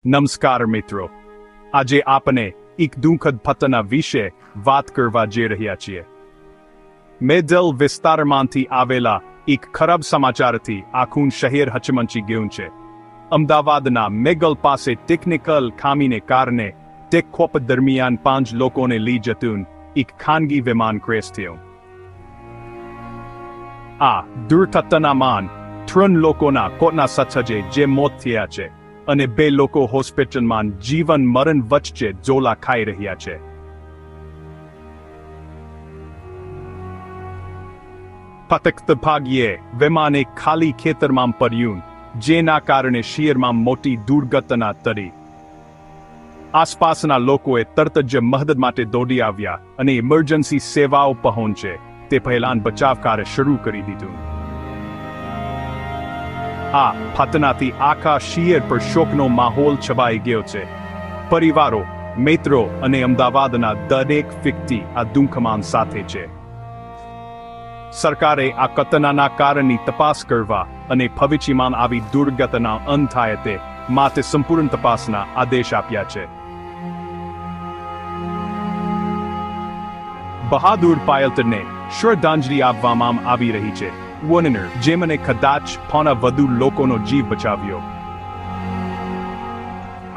નમસ્કાર મિત્રો, આજે આપણે એક દુઃખદ ઘટના વિશે વાત કરવા જઈ રહ્યા છીએ. મેડલ વિસ્તારમાંથી આવેલા એક ખરાબ સમાચારથી આખું શહેર હચમચી ગયું છે. અમદાવાદના મેગલ પાસે ટેકનિકલ ખામીને કારણે ટેકઓફ દરમિયાન 5 લોકોને લઈ જતું એક ખાનગી વિમાન ક્રેશ થયું. આ દુર્ઘટનામાં 3 લોકોના કોરોના સચ્ચે જે મોત થયા છે અને 2 લોકો હોસ્પિટલમાં જીવન મરણ વચ્ચે ઝોલા ખાઈ રહ્યા છે. ફક્ત ભાગ્યે વિમાન એક ખાલી ખેતરમાં પડ્યું, જેના કારણે શહેરમાં મોટી દુર્ઘટના ટળી. આસપાસના લોકોએ તરત જ મદદ માટે દોડી આવ્યા અને ઇમરજન્સી સેવાઓ પહોંચે તે પહેલાં બચાવ કાર્ય શરૂ કરી દીધું. આ ઘટનાથી આખા શહેર પર શોકનો માહોલ છવાઈ ગયો છે. પરિવારો, મિત્રો અને અમદાવાદના દરેક વ્યક્તિ આ દુઃખમાં સાથે છે. સરકારે આ ઘટનાના કારણની તપાસ કરવા અને ભવિષ્યમાં આવી દુર્ઘટના ન થાય તે માટે સંપૂર્ણ તપાસના આદેશ આપ્યા છે. બહાદુર પાયલટને શ્રદ્ધાંજલિ આપવામાં આવી રહી છે, જેમણે કદાચ પોણા વધુ લોકોનો જીવ બચાવ્યો.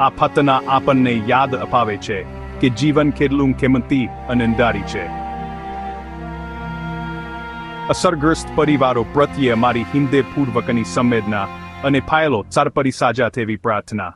આ ઘટના આપણને યાદ અપાવે છે કે જીવન કેટલું કિંમતી અને અણધારી છે. અસરગ્રસ્ત પરિવારો પ્રત્યે અમારી હૃદયપૂર્વકની સંવેદના અને પાયલો સારી સાજા થવી પ્રાર્થના.